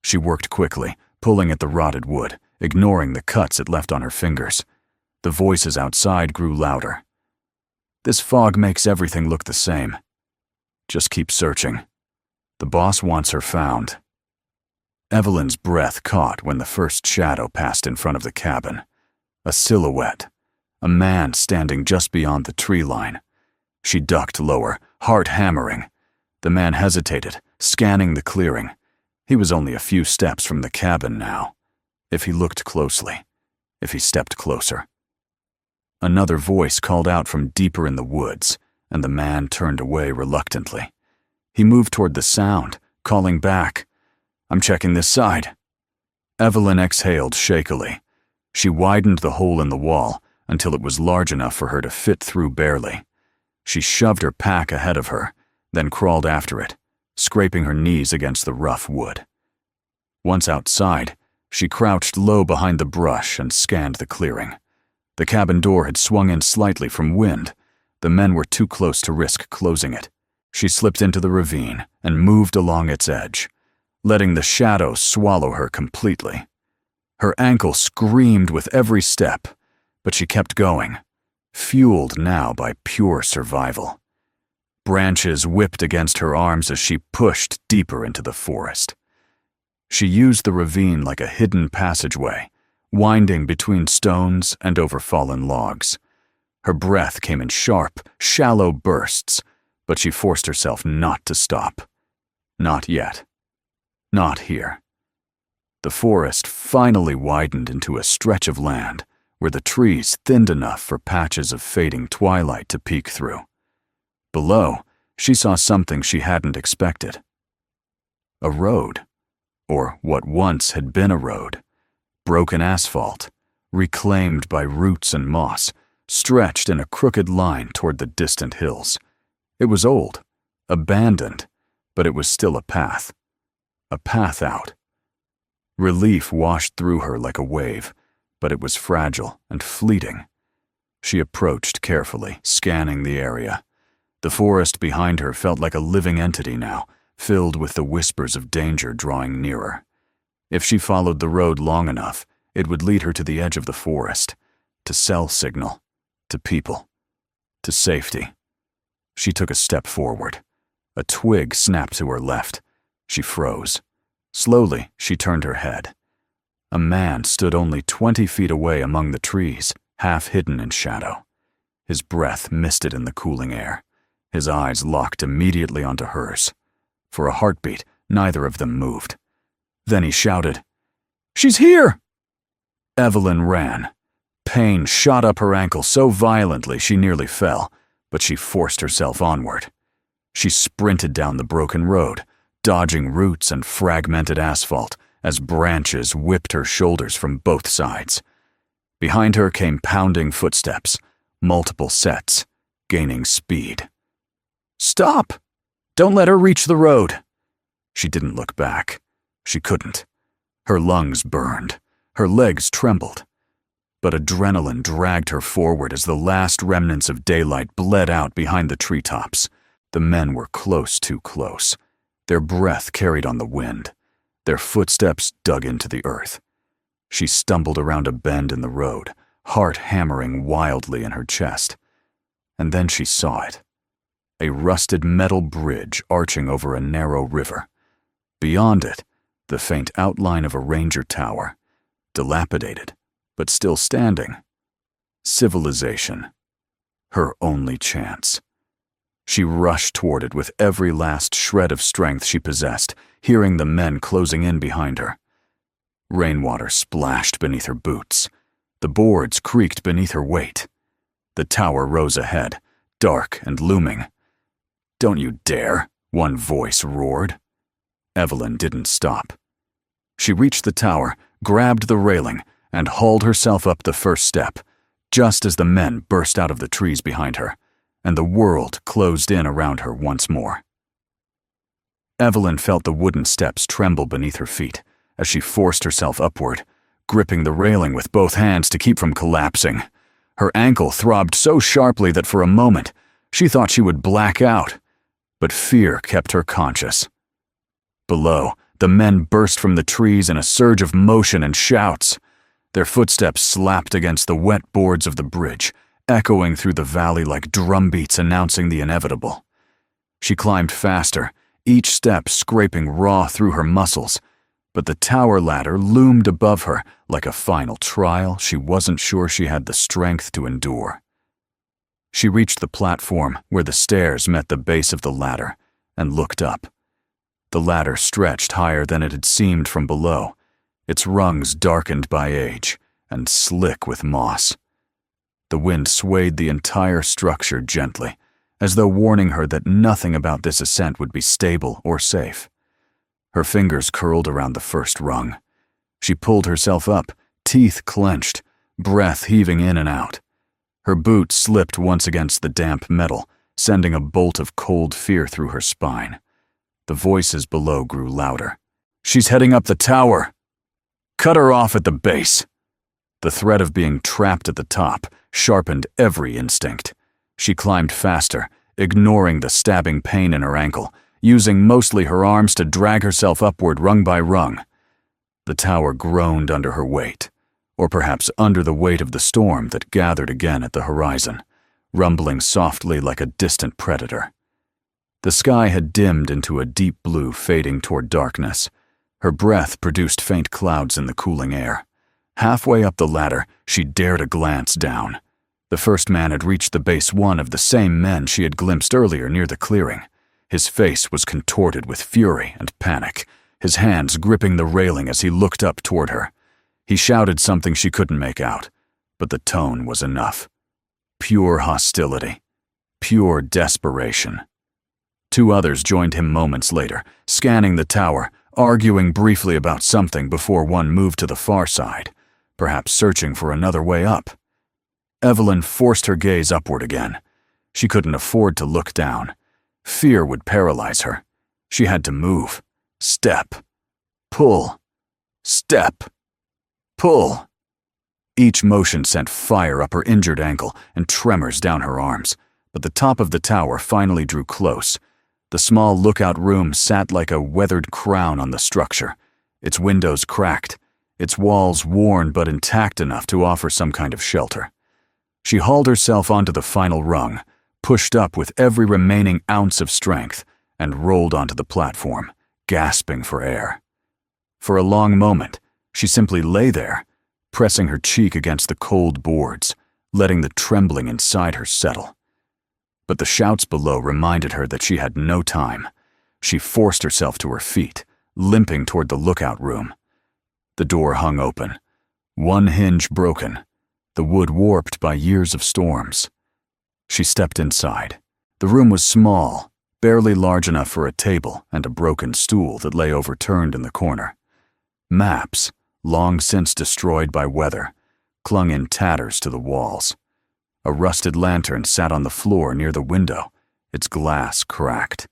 She worked quickly, pulling at the rotted wood, ignoring the cuts it left on her fingers. The voices outside grew louder. "This fog makes everything look the same. Just keep searching. The boss wants her found." Evelyn's breath caught when the first shadow passed in front of the cabin. A silhouette. A man standing just beyond the tree line. She ducked lower, heart hammering. The man hesitated, scanning the clearing. He was only a few steps from the cabin now. If he looked closely, if he stepped closer. Another voice called out from deeper in the woods, and the man turned away reluctantly. He moved toward the sound, calling back, "I'm checking this side." Evelyn exhaled shakily. She widened the hole in the wall until it was large enough for her to fit through barely. She shoved her pack ahead of her, then crawled after it, scraping her knees against the rough wood. Once outside, she crouched low behind the brush and scanned the clearing. The cabin door had swung in slightly from wind. The men were too close to risk closing it. She slipped into the ravine and moved along its edge, letting the shadows swallow her completely. Her ankle screamed with every step, but she kept going, fueled now by pure survival. Branches whipped against her arms as she pushed deeper into the forest. She used the ravine like a hidden passageway, winding between stones and over fallen logs. Her breath came in sharp, shallow bursts, but she forced herself not to stop. Not yet. Not here. The forest finally widened into a stretch of land where the trees thinned enough for patches of fading twilight to peek through. Below, she saw something she hadn't expected. A road, or what once had been a road. Broken asphalt, reclaimed by roots and moss, stretched in a crooked line toward the distant hills. It was old, abandoned, but it was still a path out. Relief washed through her like a wave, but it was fragile and fleeting. She approached carefully, scanning the area. The forest behind her felt like a living entity now, filled with the whispers of danger drawing nearer. If she followed the road long enough, it would lead her to the edge of the forest, to cell signal, to people, to safety. She took a step forward. A twig snapped to her left. She froze. Slowly, she turned her head. A man stood only 20 feet away among the trees, half hidden in shadow. His breath misted in the cooling air. His eyes locked immediately onto hers. For a heartbeat, neither of them moved. Then he shouted, "She's here!" Evelyn ran. Pain shot up her ankle so violently she nearly fell, but she forced herself onward. She sprinted down the broken road, dodging roots and fragmented asphalt as branches whipped her shoulders from both sides. Behind her came pounding footsteps, multiple sets, gaining speed. "Stop! Don't let her reach the road!" She didn't look back. She couldn't. Her lungs burned. Her legs trembled. But adrenaline dragged her forward as the last remnants of daylight bled out behind the treetops. The men were close, too close. Their breath carried on the wind. Their footsteps dug into the earth. She stumbled around a bend in the road, heart hammering wildly in her chest. and then she saw it. A rusted metal bridge arching over a narrow river. Beyond it, the faint outline of a ranger tower, dilapidated, but still standing. Civilization. Her only chance. She rushed toward it with every last shred of strength she possessed, hearing the men closing in behind her. Rainwater splashed beneath her boots. The boards creaked beneath her weight. The tower rose ahead, dark and looming. "Don't you dare," one voice roared. Evelyn didn't stop. She reached the tower, grabbed the railing, and hauled herself up the first step, just as the men burst out of the trees behind her, and the world closed in around her once more. Evelyn felt the wooden steps tremble beneath her feet as she forced herself upward, gripping the railing with both hands to keep from collapsing. Her ankle throbbed so sharply that for a moment she thought she would black out, but fear kept her conscious. Below, the men burst from the trees in a surge of motion and shouts. Their footsteps slapped against the wet boards of the bridge, echoing through the valley like drumbeats announcing the inevitable. She climbed faster, each step scraping raw through her muscles, but the tower ladder loomed above her like a final trial she wasn't sure she had the strength to endure. She reached the platform where the stairs met the base of the ladder and looked up. The ladder stretched higher than it had seemed from below, its rungs darkened by age and slick with moss. The wind swayed the entire structure gently, as though warning her that nothing about this ascent would be stable or safe. Her fingers curled around the first rung. She pulled herself up, teeth clenched, breath heaving in and out. Her boot slipped once against the damp metal, sending a bolt of cold fear through her spine. The voices below grew louder. "She's heading up the tower! Cut her off at the base!" The threat of being trapped at the top sharpened every instinct. She climbed faster, ignoring the stabbing pain in her ankle, using mostly her arms to drag herself upward rung by rung. The tower groaned under her weight, or perhaps under the weight of the storm that gathered again at the horizon, rumbling softly like a distant predator. The sky had dimmed into a deep blue fading toward darkness. Her breath produced faint clouds in the cooling air. Halfway up the ladder, she dared a glance down. The first man had reached the base one of the same men she had glimpsed earlier near the clearing. His face was contorted with fury and panic, his hands gripping the railing as he looked up toward her. He shouted something she couldn't make out, but the tone was enough. Pure hostility. Pure desperation. Two others joined him moments later, scanning the tower, arguing briefly about something before one moved to the far side, perhaps searching for another way up. Evelyn forced her gaze upward again. She couldn't afford to look down. Fear would paralyze her. She had to move. Step. Pull. Step. Pull. Each motion sent fire up her injured ankle and tremors down her arms, but the top of the tower finally drew close. The small lookout room sat like a weathered crown on the structure, its windows cracked, its walls worn but intact enough to offer some kind of shelter. She hauled herself onto the final rung, pushed up with every remaining ounce of strength, and rolled onto the platform, gasping for air. For a long moment, she simply lay there, pressing her cheek against the cold boards, letting the trembling inside her settle. But the shouts below reminded her that she had no time. She forced herself to her feet, limping toward the lookout room. The door hung open, one hinge broken, the wood warped by years of storms. She stepped inside. The room was small, barely large enough for a table and a broken stool that lay overturned in the corner. Maps, long since destroyed by weather, clung in tatters to the walls. A rusted lantern sat on the floor near the window, its glass cracked.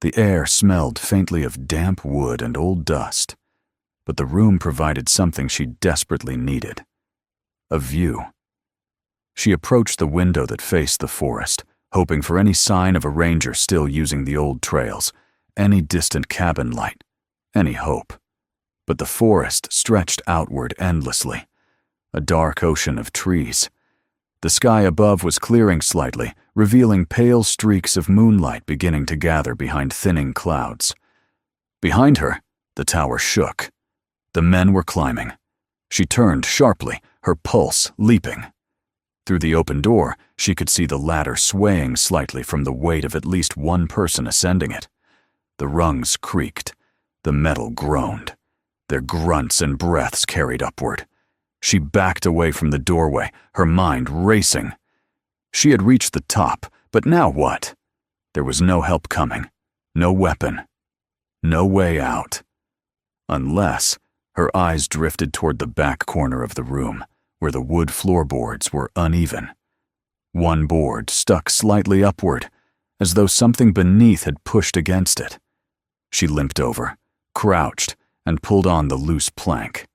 The air smelled faintly of damp wood and old dust, but the room provided something she desperately needed: a view. She approached the window that faced the forest, hoping for any sign of a ranger still using the old trails, any distant cabin light, any hope. But the forest stretched outward endlessly, a dark ocean of trees. The sky above was clearing slightly, revealing pale streaks of moonlight beginning to gather behind thinning clouds. Behind her, the tower shook. The men were climbing. She turned sharply, her pulse leaping. Through the open door, she could see the ladder swaying slightly from the weight of at least one person ascending it. The rungs creaked. The metal groaned. Their grunts and breaths carried upward. She backed away from the doorway, her mind racing. She had reached the top, but now what? There was no help coming, no weapon, no way out. Unless her eyes drifted toward the back corner of the room, where the wood floorboards were uneven. One board stuck slightly upward, as though something beneath had pushed against it. She limped over, crouched, and pulled on the loose plank.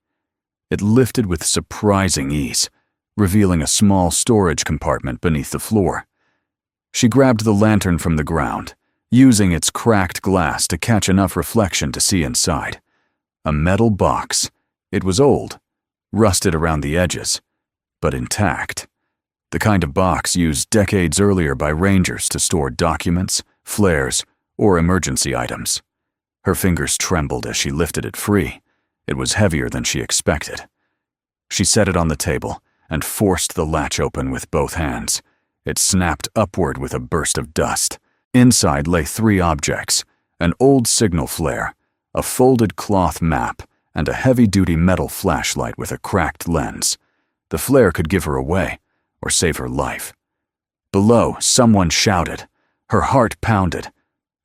It lifted with surprising ease, revealing a small storage compartment beneath the floor. She grabbed the lantern from the ground, using its cracked glass to catch enough reflection to see inside. A metal box. It was old, rusted around the edges, but intact. The kind of box used decades earlier by rangers to store documents, flares, or emergency items. Her fingers trembled as she lifted it free. It was heavier than she expected. She set it on the table and forced the latch open with both hands. It snapped upward with a burst of dust. Inside lay 3 objects: an old signal flare, a folded cloth map, and a heavy-duty metal flashlight with a cracked lens. The flare could give her away or save her life. Below, someone shouted. Her heart pounded.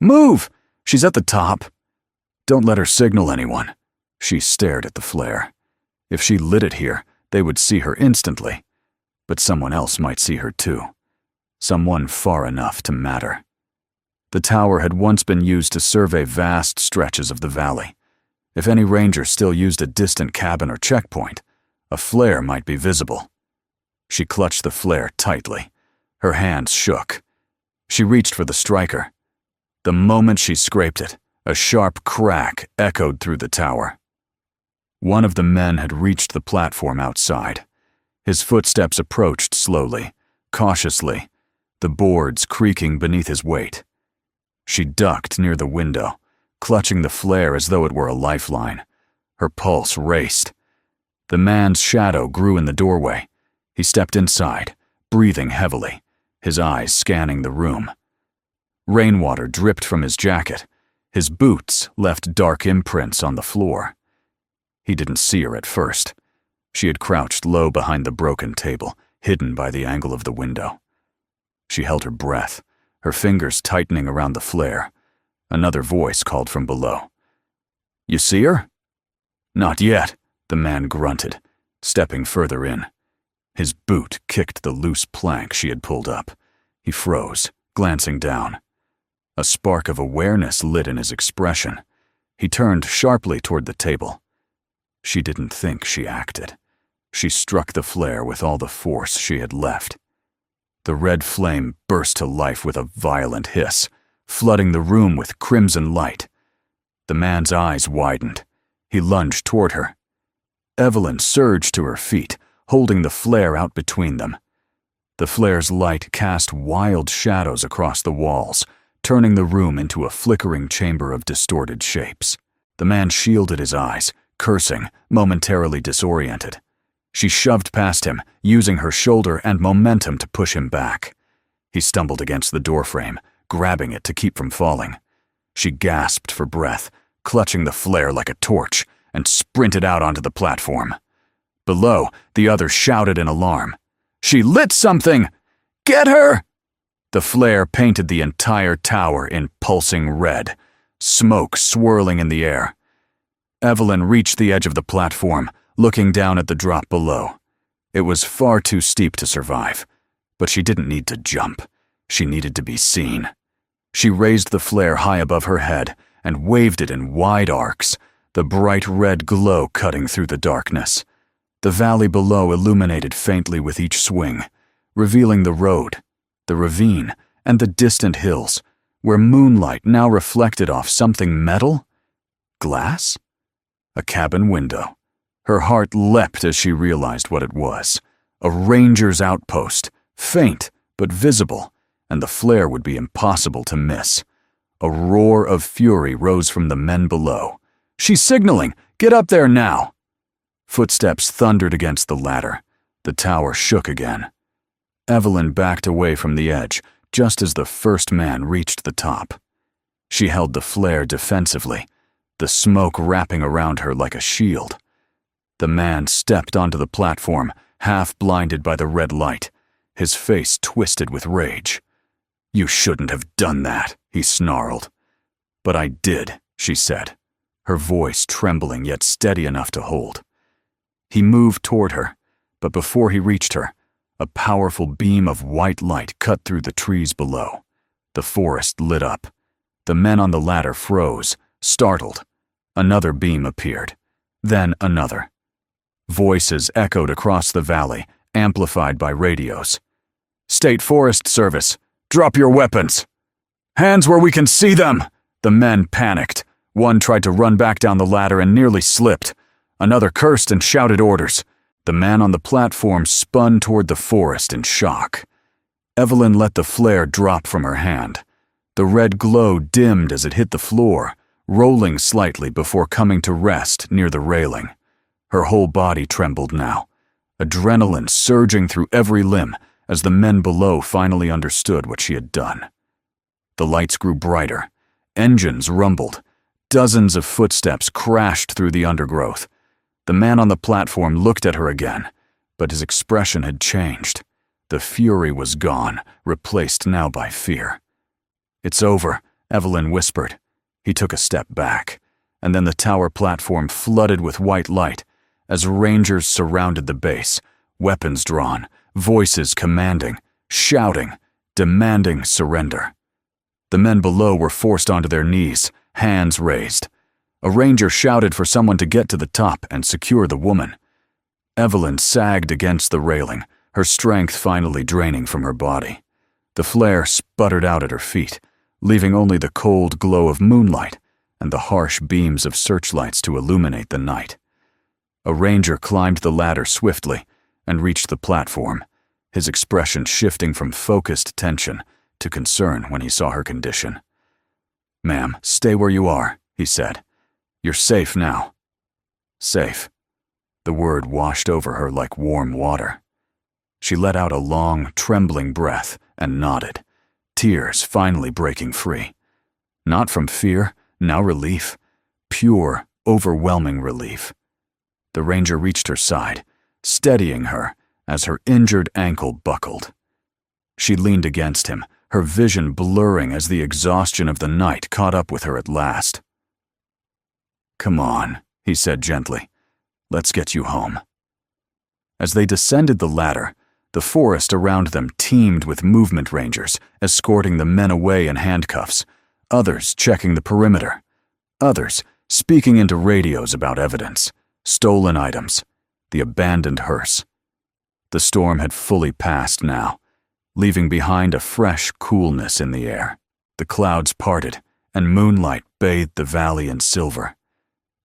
"Move! She's at the top." "Don't let her signal anyone." She stared at the flare. If she lit it here, they would see her instantly. But someone else might see her too. Someone far enough to matter. The tower had once been used to survey vast stretches of the valley. If any ranger still used a distant cabin or checkpoint, a flare might be visible. She clutched the flare tightly. Her hands shook. She reached for the striker. The moment she scraped it, a sharp crack echoed through the tower. One of the men had reached the platform outside. His footsteps approached slowly, cautiously, the boards creaking beneath his weight. She ducked near the window, clutching the flare as though it were a lifeline. Her pulse raced. The man's shadow grew in the doorway. He stepped inside, breathing heavily, his eyes scanning the room. Rainwater dripped from his jacket. His boots left dark imprints on the floor. He didn't see her at first. She had crouched low behind the broken table, hidden by the angle of the window. She held her breath, her fingers tightening around the flare. Another voice called from below. "You see her?" "Not yet," the man grunted, stepping further in. His boot kicked the loose plank she had pulled up. He froze, glancing down. A spark of awareness lit in his expression. He turned sharply toward the table. She didn't think, she acted. She struck the flare with all the force she had left. The red flame burst to life with a violent hiss, flooding the room with crimson light. The man's eyes widened. He lunged toward her. Evelyn surged to her feet, holding the flare out between them. The flare's light cast wild shadows across the walls, turning the room into a flickering chamber of distorted shapes. The man shielded his eyes, cursing, momentarily disoriented. She shoved past him, using her shoulder and momentum to push him back. He stumbled against the doorframe, grabbing it to keep from falling. She gasped for breath, clutching the flare like a torch, and sprinted out onto the platform. Below, the others shouted in alarm. "She lit something! Get her!" The flare painted the entire tower in pulsing red, smoke swirling in the air. Evelyn reached the edge of the platform, looking down at the drop below. It was far too steep to survive, but she didn't need to jump. She needed to be seen. She raised the flare high above her head and waved it in wide arcs, the bright red glow cutting through the darkness. The valley below illuminated faintly with each swing, revealing the road, the ravine, and the distant hills, where moonlight now reflected off something metal? Glass? A cabin window. Her heart leapt as she realized what it was. A ranger's outpost, faint but visible, and the flare would be impossible to miss. A roar of fury rose from the men below. "She's signaling! Get up there now!" Footsteps thundered against the ladder. The tower shook again. Evelyn backed away from the edge just as the first man reached the top. She held the flare defensively, the smoke wrapping around her like a shield. The man stepped onto the platform, half blinded by the red light, his face twisted with rage. "You shouldn't have done that," he snarled. "But I did," she said, her voice trembling yet steady enough to hold. He moved toward her, but before he reached her, a powerful beam of white light cut through the trees below. The forest lit up. The men on the ladder froze, startled. Another beam appeared, then another. Voices echoed across the valley, amplified by radios. "State Forest Service, drop your weapons!" "Hands where we can see them!" The men panicked. One tried to run back down the ladder and nearly slipped. Another cursed and shouted orders. The man on the platform spun toward the forest in shock. Evelyn let the flare drop from her hand. The red glow dimmed as it hit the floor, rolling slightly before coming to rest near the railing. Her whole body trembled now, adrenaline surging through every limb as the men below finally understood what she had done. The lights grew brighter. Engines rumbled. Dozens of footsteps crashed through the undergrowth. The man on the platform looked at her again, but his expression had changed. The fury was gone, replaced now by fear. "It's over," Evelyn whispered. He took a step back, and then the tower platform flooded with white light as rangers surrounded the base, weapons drawn, voices commanding, shouting, demanding surrender. The men below were forced onto their knees, hands raised. A ranger shouted for someone to get to the top and secure the woman. Evelyn sagged against the railing, her strength finally draining from her body. The flare sputtered out at her feet, leaving only the cold glow of moonlight and the harsh beams of searchlights to illuminate the night. A ranger climbed the ladder swiftly and reached the platform, his expression shifting from focused tension to concern when he saw her condition. "Ma'am, stay where you are," he said. "You're safe now." Safe. The word washed over her like warm water. She let out a long, trembling breath and nodded, tears finally breaking free. Not from fear, now relief. Pure, overwhelming relief. The ranger reached her side, steadying her as her injured ankle buckled. She leaned against him, her vision blurring as the exhaustion of the night caught up with her at last. "Come on," he said gently. "Let's get you home." As they descended the ladder, the forest around them teemed with movement rangers, escorting the men away in handcuffs, others checking the perimeter, others speaking into radios about evidence, stolen items, the abandoned hearse. The storm had fully passed now, leaving behind a fresh coolness in the air. The clouds parted, and moonlight bathed the valley in silver.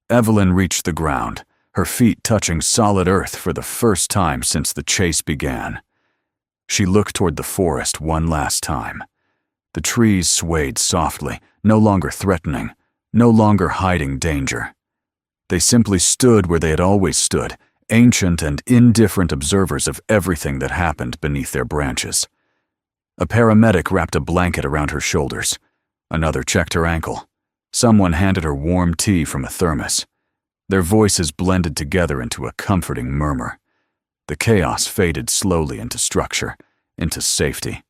Evelyn reached the ground, her feet touching solid earth for the first time since the chase began. She looked toward the forest one last time. The trees swayed softly, no longer threatening, no longer hiding danger. They simply stood where they had always stood, ancient and indifferent observers of everything that happened beneath their branches. A paramedic wrapped a blanket around her shoulders. Another checked her ankle. Someone handed her warm tea from a thermos. Their voices blended together into a comforting murmur. The chaos faded slowly into structure, into safety,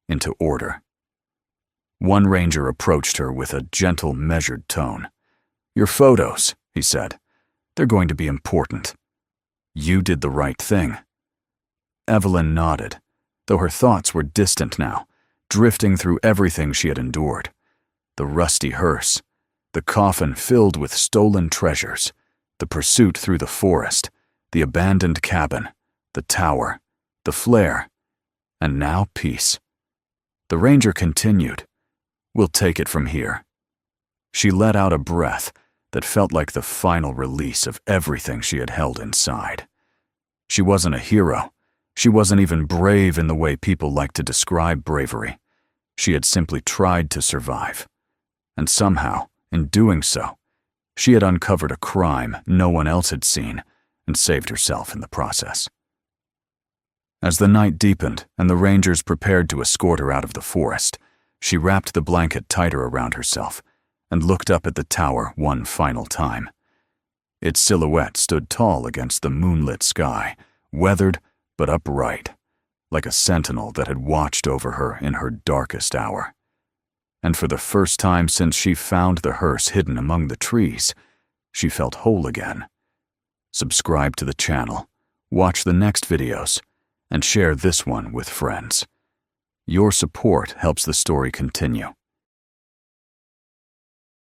into order. One ranger approached her with a gentle, measured tone. "Your photos," he said. "They're going to be important. You did the right thing." Evelyn nodded, though her thoughts were distant now, drifting through everything she had endured. The rusty hearse, the coffin filled with stolen treasures, the pursuit through the forest, the abandoned cabin, the tower, the flare, and now peace. The ranger continued, "We'll take it from here." She let out a breath that felt like the final release of everything she had held inside. She wasn't a hero, She wasn't even brave in the way people like to describe bravery. She had simply tried to survive. And somehow, in doing so, she had uncovered a crime no one else had seen and saved herself in the process. As the night deepened and the rangers prepared to escort her out of the forest, she wrapped the blanket tighter around herself and looked up at the tower one final time. Its silhouette stood tall against the moonlit sky, weathered but upright, like a sentinel that had watched over her in her darkest hour. And for the first time since she found the hearse hidden among the trees, she felt whole again. Subscribe to the channel, watch the next videos, and share this one with friends. Your support helps the story continue.